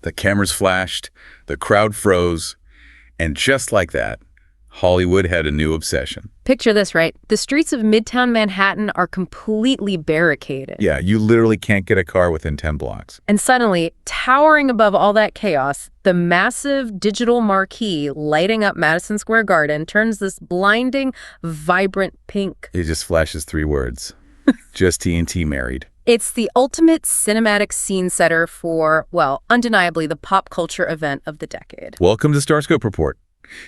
The cameras flashed, the crowd froze, and just like that, Hollywood had a new obsession. Picture this, right? The streets of Midtown Manhattan are completely barricaded. Yeah, you literally can't get a car within 10 blocks. And suddenly, towering above all that chaos, the massive digital marquee lighting up Madison Square Garden turns this blinding, vibrant pink. It just flashes 3 words. Just TNT married. It's the ultimate cinematic scene setter for, well, undeniably the pop culture event of the decade. Welcome to StarScope Report.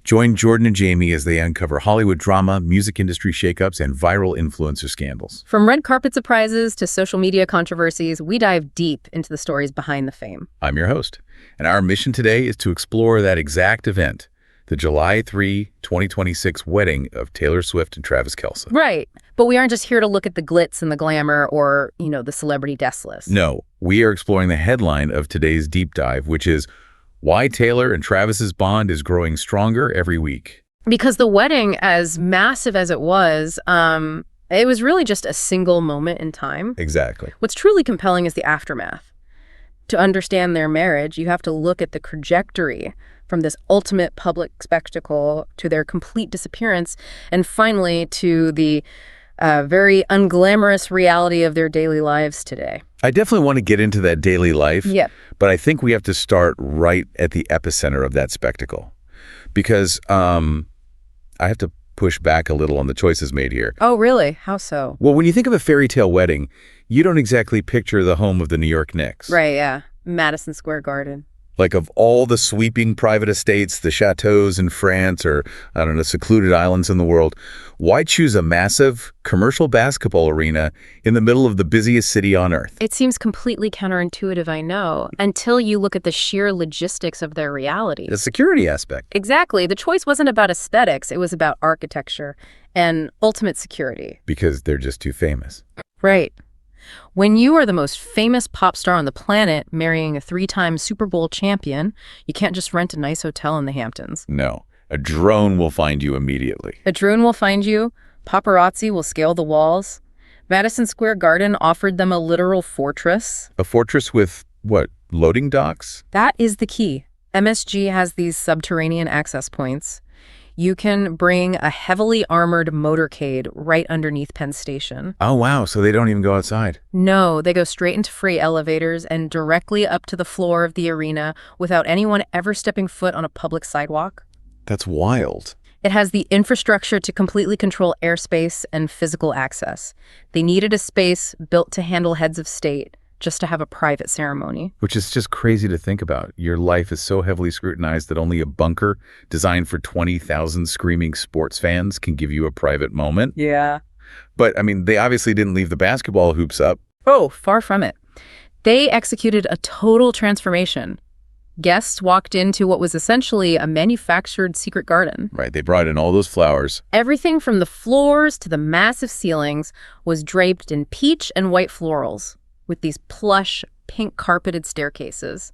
Join Jordan and Jamie as they uncover Hollywood drama, music industry shakeups, and viral influencer scandals. From red carpet surprises to social media controversies, we dive deep into the stories behind the fame. I'm your host, and our mission today is to explore that exact event, the July 3, 2026 wedding of Taylor Swift and Travis Kelce. Right, but we aren't just here to look at the glitz and the glamour or, the celebrity guest list. No, we are exploring the headline of today's deep dive, which is why Taylor and Travis's bond is growing stronger every week. Because the wedding, as massive as it was really just a single moment in time. Exactly. What's truly compelling is the aftermath. To understand their marriage, you have to look at the trajectory from this ultimate public spectacle to their complete disappearance, and finally to the very unglamorous reality of their daily lives today. I definitely want to get into that daily life, but I think we have to start right at the epicenter of that spectacle. Because I have to push back a little on the choices made here. Oh, really? How so? Well, when you think of a fairy tale wedding, you don't exactly picture the home of the New York Knicks. Right, yeah. Madison Square Garden. Like of all the sweeping private estates, the chateaus in France, or, I don't know, secluded islands in the world, why choose a massive commercial basketball arena in the middle of the busiest city on Earth? It seems completely counterintuitive, I know, until you look at the sheer logistics of their reality. The security aspect. Exactly. The choice wasn't about aesthetics. It was about architecture and ultimate security. Because they're just too famous. Right. When you are the most famous pop star on the planet, marrying a 3-time Super Bowl champion, you can't just rent a nice hotel in the Hamptons. No. A drone will find you immediately. A drone will find you. Paparazzi will scale the walls. Madison Square Garden offered them a literal fortress. A fortress with, what, loading docks? That is the key. MSG has these subterranean access points. You can bring a heavily armored motorcade right underneath Penn Station. Oh, wow. So they don't even go outside. No, they go straight into freight elevators and directly up to the floor of the arena without anyone ever stepping foot on a public sidewalk. That's wild. It has the infrastructure to completely control airspace and physical access. They needed a space built to handle heads of state, just to have a private ceremony. Which is just crazy to think about. Your life is so heavily scrutinized that only a bunker designed for 20,000 screaming sports fans can give you a private moment. Yeah. But, I mean, they obviously didn't leave the basketball hoops up. Oh, far from it. They executed a total transformation. Guests walked into what was essentially a manufactured secret garden. Right, they brought in all those flowers. Everything from the floors to the massive ceilings was draped in peach and white florals, with these plush, pink carpeted staircases.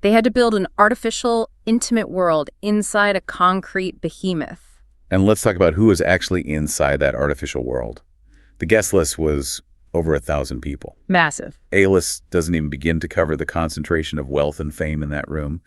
They had to build an artificial, intimate world inside a concrete behemoth. And let's talk about who was actually inside that artificial world. The guest list was over 1,000 people. Massive. A-list doesn't even begin to cover the concentration of wealth and fame in that room.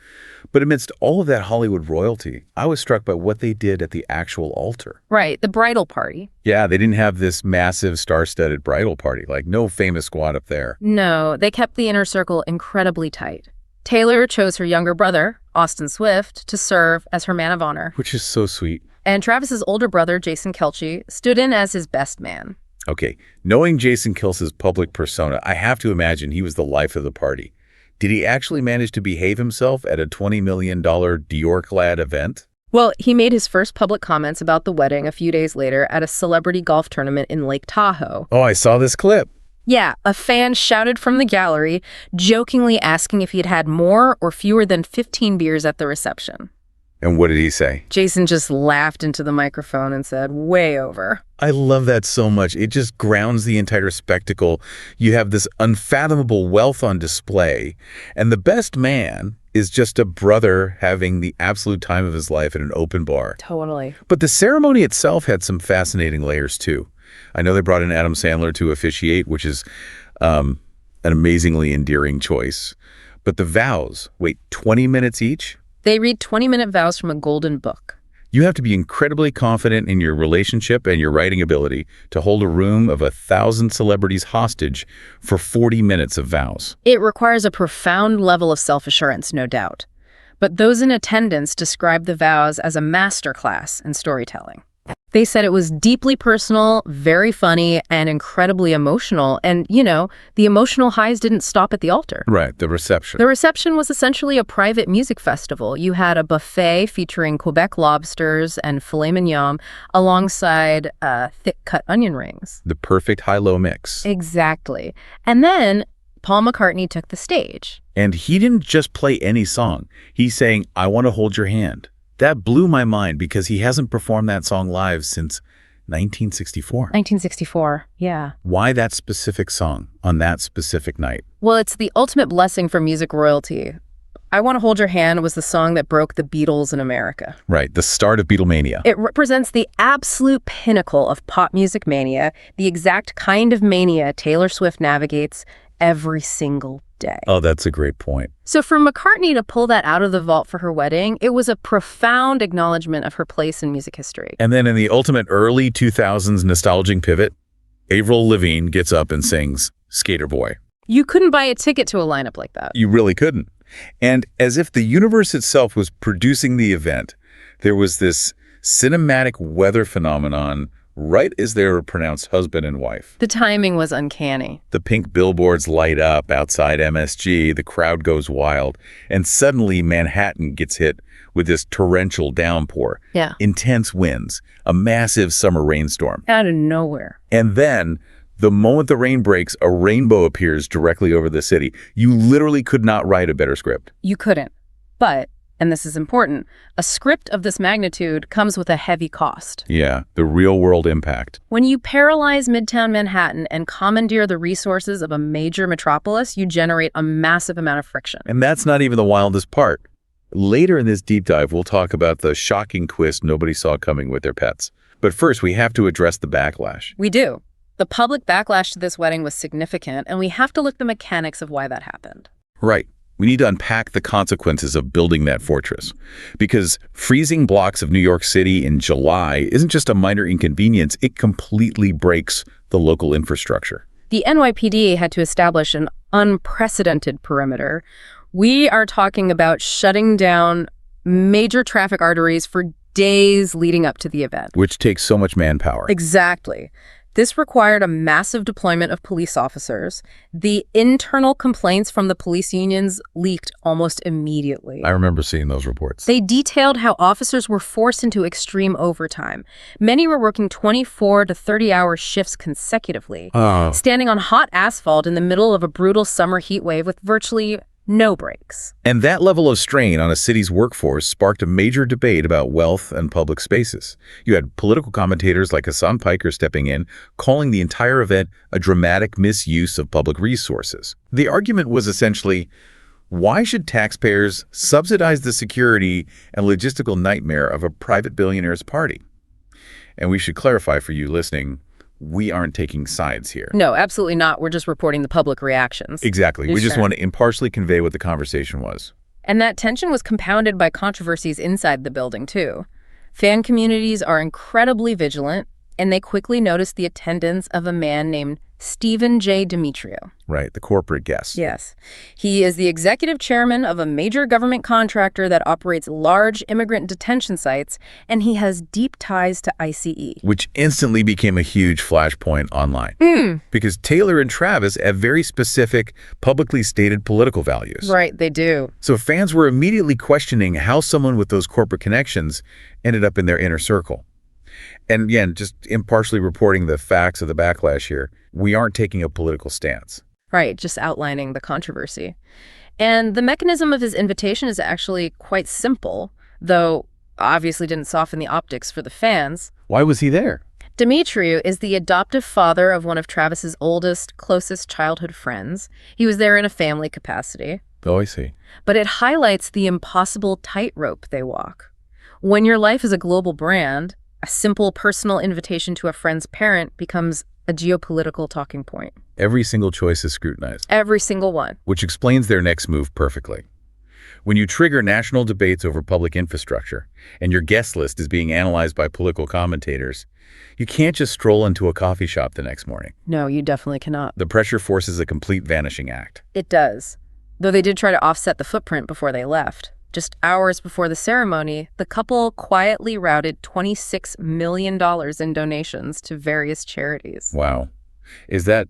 But amidst all of that Hollywood royalty, I was struck by what they did at the actual altar. Right, the bridal party. Yeah, they didn't have this massive star-studded bridal party, like no famous squad up there. No, they kept the inner circle incredibly tight. Taylor chose her younger brother, Austin Swift, to serve as her man of honor. Which is so sweet. And Travis's older brother, Jason Kelce, stood in as his best man. Okay, knowing Jason Kelce's public persona, I have to imagine he was the life of the party. Did he actually manage to behave himself at a $20 million Dior-clad event? Well, he made his first public comments about the wedding a few days later at a celebrity golf tournament in Lake Tahoe. Oh, I saw this clip. Yeah, a fan shouted from the gallery, jokingly asking if he'd had more or fewer than 15 beers at the reception. And what did he say? Jason just laughed into the microphone and said, way over. I love that so much. It just grounds the entire spectacle. You have this unfathomable wealth on display, and the best man is just a brother having the absolute time of his life at an open bar. Totally. But the ceremony itself had some fascinating layers, too. I know they brought in Adam Sandler to officiate, which is an amazingly endearing choice. But the vows, wait, 20 minutes each? They read 20-minute vows from a golden book. You have to be incredibly confident in your relationship and your writing ability to hold a room of 1,000 celebrities hostage for 40 minutes of vows. It requires a profound level of self-assurance, no doubt. But those in attendance described the vows as a masterclass in storytelling. They said it was deeply personal, very funny, and incredibly emotional. And, the emotional highs didn't stop at the altar. Right, the reception. The reception was essentially a private music festival. You had a buffet featuring Quebec lobsters and filet mignon alongside thick-cut onion rings. The perfect high-low mix. Exactly. And then Paul McCartney took the stage. And he didn't just play any song. He sang, "I Want to Hold Your Hand." That blew my mind because he hasn't performed that song live since 1964. 1964, yeah. Why that specific song on that specific night? Well, it's the ultimate blessing for music royalty. I Want to Hold Your Hand was the song that broke the Beatles in America. Right, the start of Beatlemania. It represents the absolute pinnacle of pop music mania, the exact kind of mania Taylor Swift navigates every single day. Oh, that's a great point. So for McCartney to pull that out of the vault for her wedding, it was a profound acknowledgement of her place in music history. And then in the ultimate early 2000s nostalgic pivot, Avril Lavigne gets up and sings Skater Boy. You couldn't buy a ticket to a lineup like that. You really couldn't. And as if the universe itself was producing the event, there was this cinematic weather phenomenon right as they were pronounced husband and wife. The timing was uncanny. The pink billboards light up outside MSG, the crowd goes wild, and suddenly Manhattan gets hit with this torrential downpour. Yeah. Intense winds, a massive summer rainstorm. Out of nowhere. And then, the moment the rain breaks, a rainbow appears directly over the city. You literally could not write a better script. You couldn't. But, and this is important, a script of this magnitude comes with a heavy cost. Yeah, the real-world impact. When you paralyze Midtown Manhattan and commandeer the resources of a major metropolis, you generate a massive amount of friction. And that's not even the wildest part. Later in this deep dive, we'll talk about the shocking twist nobody saw coming with their pets. But first, we have to address the backlash. We do. The public backlash to this wedding was significant, and we have to look at the mechanics of why that happened. Right. We need to unpack the consequences of building that fortress. Because freezing blocks of New York City in July isn't just a minor inconvenience, it completely breaks the local infrastructure. The NYPD had to establish an unprecedented perimeter. We are talking about shutting down major traffic arteries for days leading up to the event. Which takes so much manpower. Exactly. This required a massive deployment of police officers. The internal complaints from the police unions leaked almost immediately. I remember seeing those reports. They detailed how officers were forced into extreme overtime. Many were working 24 to 30-hour shifts consecutively, standing on hot asphalt in the middle of a brutal summer heat wave with virtually no breaks. And that level of strain on a city's workforce sparked a major debate about wealth and public spaces. You had political commentators like Hassan Piker stepping in, calling the entire event a dramatic misuse of public resources. The argument was essentially, why should taxpayers subsidize the security and logistical nightmare of a private billionaire's party? And we should clarify for you listening, we aren't taking sides here. No, absolutely not. We're just reporting the public reactions. Exactly. We just want to impartially convey what the conversation was. And that tension was compounded by controversies inside the building, too. Fan communities are incredibly vigilant, and they quickly noticed the attendance of a man named Stephen J. Demetrio. Right, the corporate guest. Yes. He is the executive chairman of a major government contractor that operates large immigrant detention sites, and he has deep ties to ICE. Which instantly became a huge flashpoint online. Because Taylor and Travis have very specific, publicly stated political values. Right, they do. So fans were immediately questioning how someone with those corporate connections ended up in their inner circle. And again, just impartially reporting the facts of the backlash here, we aren't taking a political stance. Right, just outlining the controversy. And the mechanism of his invitation is actually quite simple, though obviously didn't soften the optics for the fans. Why was he there? Demetrio is the adoptive father of one of Travis's oldest, closest childhood friends. He was there in a family capacity. Oh, I see. But it highlights the impossible tightrope they walk. When your life is a global brand, a simple personal invitation to a friend's parent becomes a geopolitical talking point. Every single choice is scrutinized. Every single one. Which explains their next move perfectly. When you trigger national debates over public infrastructure, and your guest list is being analyzed by political commentators, you can't just stroll into a coffee shop the next morning. No, you definitely cannot. The pressure forces a complete vanishing act. It does. Though they did try to offset the footprint before they left. Just hours before the ceremony, the couple quietly routed $26 million in donations to various charities. Wow. Is that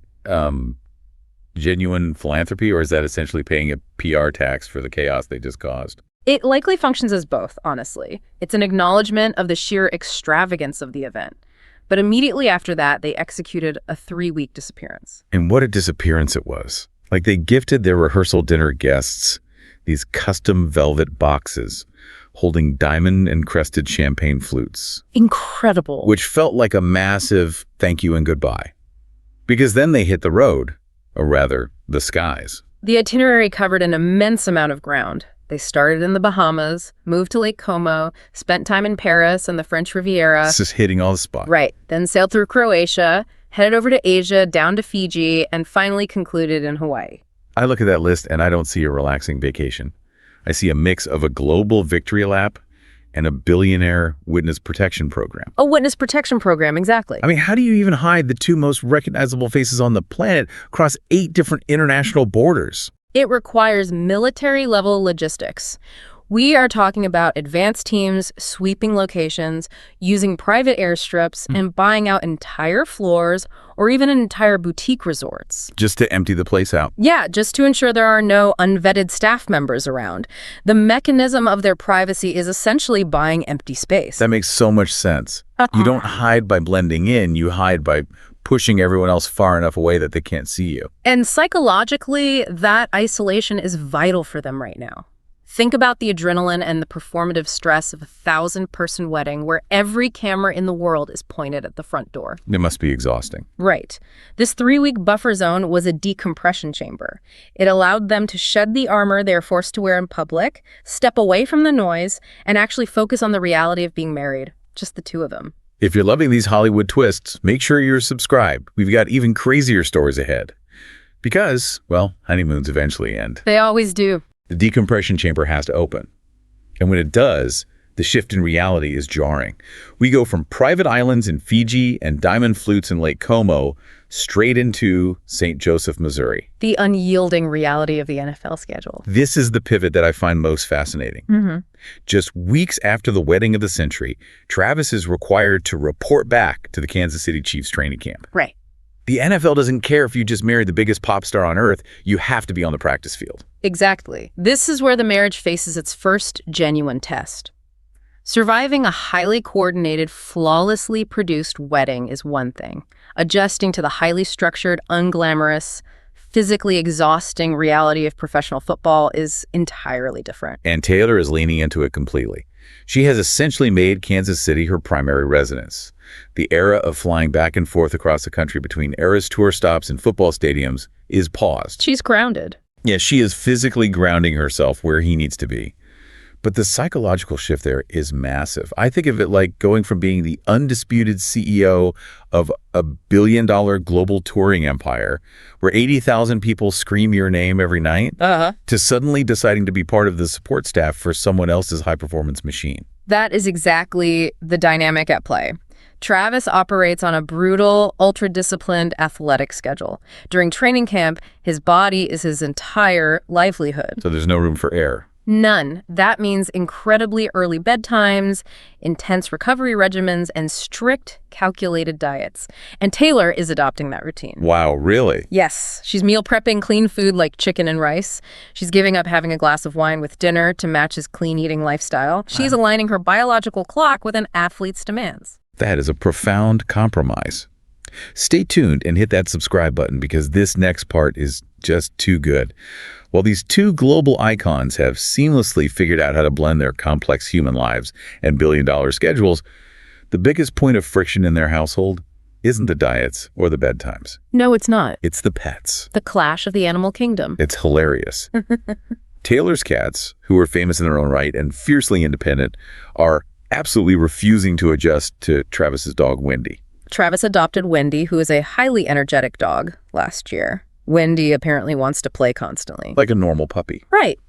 genuine philanthropy, or is that essentially paying a PR tax for the chaos they just caused? It likely functions as both, honestly. It's an acknowledgement of the sheer extravagance of the event. But immediately after that, they executed a 3-week disappearance. And what a disappearance it was. Like, they gifted their rehearsal dinner guests these custom velvet boxes holding diamond-encrusted champagne flutes. Incredible. Which felt like a massive thank you and goodbye. Because then they hit the road, or rather, the skies. The itinerary covered an immense amount of ground. They started in the Bahamas, moved to Lake Como, spent time in Paris and the French Riviera. It's just hitting all the spots. Right. Then sailed through Croatia, headed over to Asia, down to Fiji, and finally concluded in Hawaii. I look at that list and I don't see a relaxing vacation. I see a mix of a global victory lap and a billionaire witness protection program. A witness protection program, exactly. I mean, how do you even hide the two most recognizable faces on the planet across 8 different international borders? It requires military-level logistics. We are talking about advanced teams, sweeping locations, using private airstrips, and buying out entire floors or even entire boutique resorts. Just to empty the place out. Yeah, just to ensure there are no unvetted staff members around. The mechanism of their privacy is essentially buying empty space. That makes so much sense. You don't hide by blending in, you hide by pushing everyone else far enough away that they can't see you. And psychologically, that isolation is vital for them right now. Think about the adrenaline and the performative stress of a 1,000-person wedding where every camera in the world is pointed at the front door. It must be exhausting. Right. This 3-week buffer zone was a decompression chamber. It allowed them to shed the armor they're forced to wear in public, step away from the noise, and actually focus on the reality of being married. Just the two of them. If you're loving these Hollywood twists, make sure you're subscribed. We've got even crazier stories ahead. Because, well, honeymoons eventually end. They always do. The decompression chamber has to open. And when it does, the shift in reality is jarring. We go from private islands in Fiji and diamond flutes in Lake Como straight into St. Joseph, Missouri. The unyielding reality of the NFL schedule. This is the pivot that I find most fascinating. Just weeks after the wedding of the century, Travis is required to report back to the Kansas City Chiefs training camp. Right. The NFL doesn't care if you just married the biggest pop star on earth. You have to be on the practice field. Exactly. This is where the marriage faces its first genuine test. Surviving a highly coordinated, flawlessly produced wedding is one thing. Adjusting to the highly structured, unglamorous, physically exhausting reality of professional football is entirely different. And Taylor is leaning into it completely. She has essentially made Kansas City her primary residence. The era of flying back and forth across the country between Eras tour stops and football stadiums is paused. She's grounded. Yeah, she is physically grounding herself where he needs to be. But the psychological shift there is massive. I think of it like going from being the undisputed CEO of a billion-dollar global touring empire where 80,000 people scream your name every night to suddenly deciding to be part of the support staff for someone else's high-performance machine. That is exactly the dynamic at play. Travis operates on a brutal, ultra-disciplined athletic schedule. During training camp, his body is his entire livelihood. So there's no room for error. None. That means incredibly early bedtimes, intense recovery regimens, and strict, calculated diets. And Taylor is adopting that routine. Wow, really? Yes. She's meal prepping clean food like chicken and rice. She's giving up having a glass of wine with dinner to match his clean eating lifestyle. She's aligning her biological clock with an athlete's demands. That is a profound compromise. Stay tuned and hit that subscribe button because this next part is just too good. While these two global icons have seamlessly figured out how to blend their complex human lives and billion-dollar schedules, the biggest point of friction in their household isn't the diets or the bedtimes. No, it's not. It's the pets. The clash of the animal kingdom. It's hilarious. Taylor's cats, who are famous in their own right and fiercely independent, are absolutely refusing to adjust to Travis's dog, Wendy. Travis adopted Wendy, who is a highly energetic dog, last year. Wendy apparently wants to play constantly. Like a normal puppy. Right.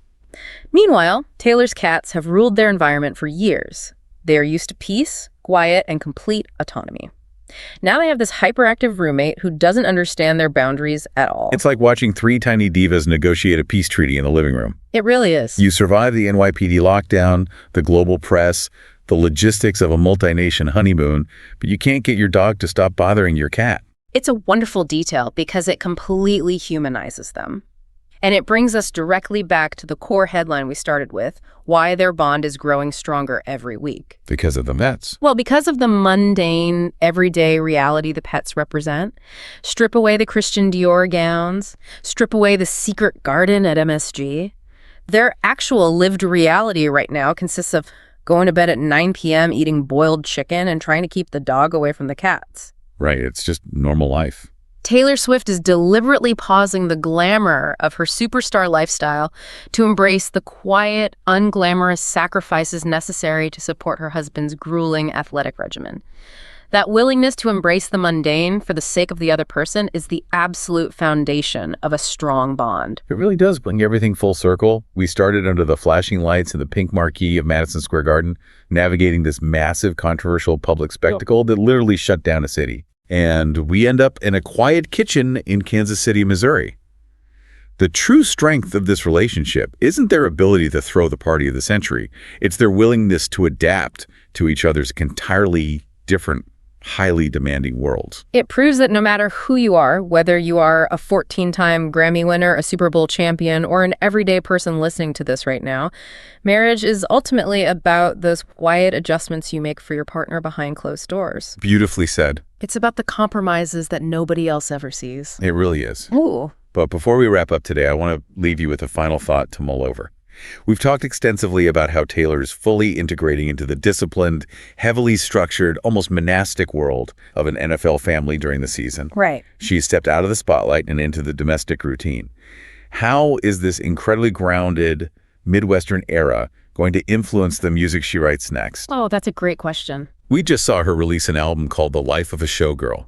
Meanwhile, Taylor's cats have ruled their environment for years. They are used to peace, quiet, and complete autonomy. Now they have this hyperactive roommate who doesn't understand their boundaries at all. It's like watching three tiny divas negotiate a peace treaty in the living room. It really is. You survive the NYPD lockdown, the global press, the logistics of a multi-nation honeymoon, but you can't get your dog to stop bothering your cat. It's a wonderful detail because it completely humanizes them. And it brings us directly back to the core headline we started with, why their bond is growing stronger every week. Because of the vets. Well, because of the mundane, everyday reality the pets represent. Strip away the Christian Dior gowns, strip away the secret garden at MSG. Their actual lived reality right now consists of going to bed at 9 p.m., eating boiled chicken, and trying to keep the dog away from the cats. Right, it's just normal life. Taylor Swift is deliberately pausing the glamour of her superstar lifestyle to embrace the quiet, unglamorous sacrifices necessary to support her husband's grueling athletic regimen. That willingness to embrace the mundane for the sake of the other person is the absolute foundation of a strong bond. It really does bring everything full circle. We started under the flashing lights and the pink marquee of Madison Square Garden, navigating this massive, controversial public spectacle that literally shut down a city. And we end up in a quiet kitchen in Kansas City, Missouri. The true strength of this relationship isn't their ability to throw the party of the century. It's their willingness to adapt to each other's entirely different, highly demanding worlds. It proves that no matter who you are, whether you are a 14-time Grammy winner, a Super Bowl champion, or an everyday person listening to this right now, marriage is ultimately about those quiet adjustments you make for your partner behind closed doors. Beautifully said. It's about the compromises that nobody else ever sees. It really is. Ooh. But before we wrap up today, I want to leave you with a final thought to mull over. We've talked extensively about how Taylor is fully integrating into the disciplined, heavily structured, almost monastic world of an NFL family during the season. Right. She's stepped out of the spotlight and into the domestic routine. How is this incredibly grounded Midwestern era going to influence the music she writes next? Oh, that's a great question. We just saw her release an album called The Life of a Showgirl.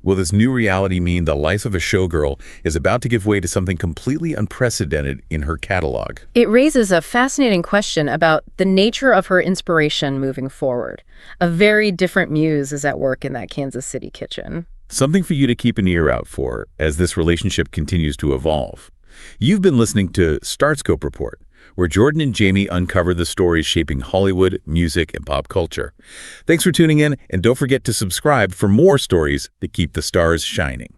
Will this new reality mean the life of a showgirl is about to give way to something completely unprecedented in her catalog? It raises a fascinating question about the nature of her inspiration moving forward. A very different muse is at work in that Kansas City kitchen. Something for you to keep an ear out for as this relationship continues to evolve. You've been listening to StarScope Report, where Jordan and Jamie uncover the stories shaping Hollywood, music, and pop culture. Thanks for tuning in, and don't forget to subscribe for more stories that keep the stars shining.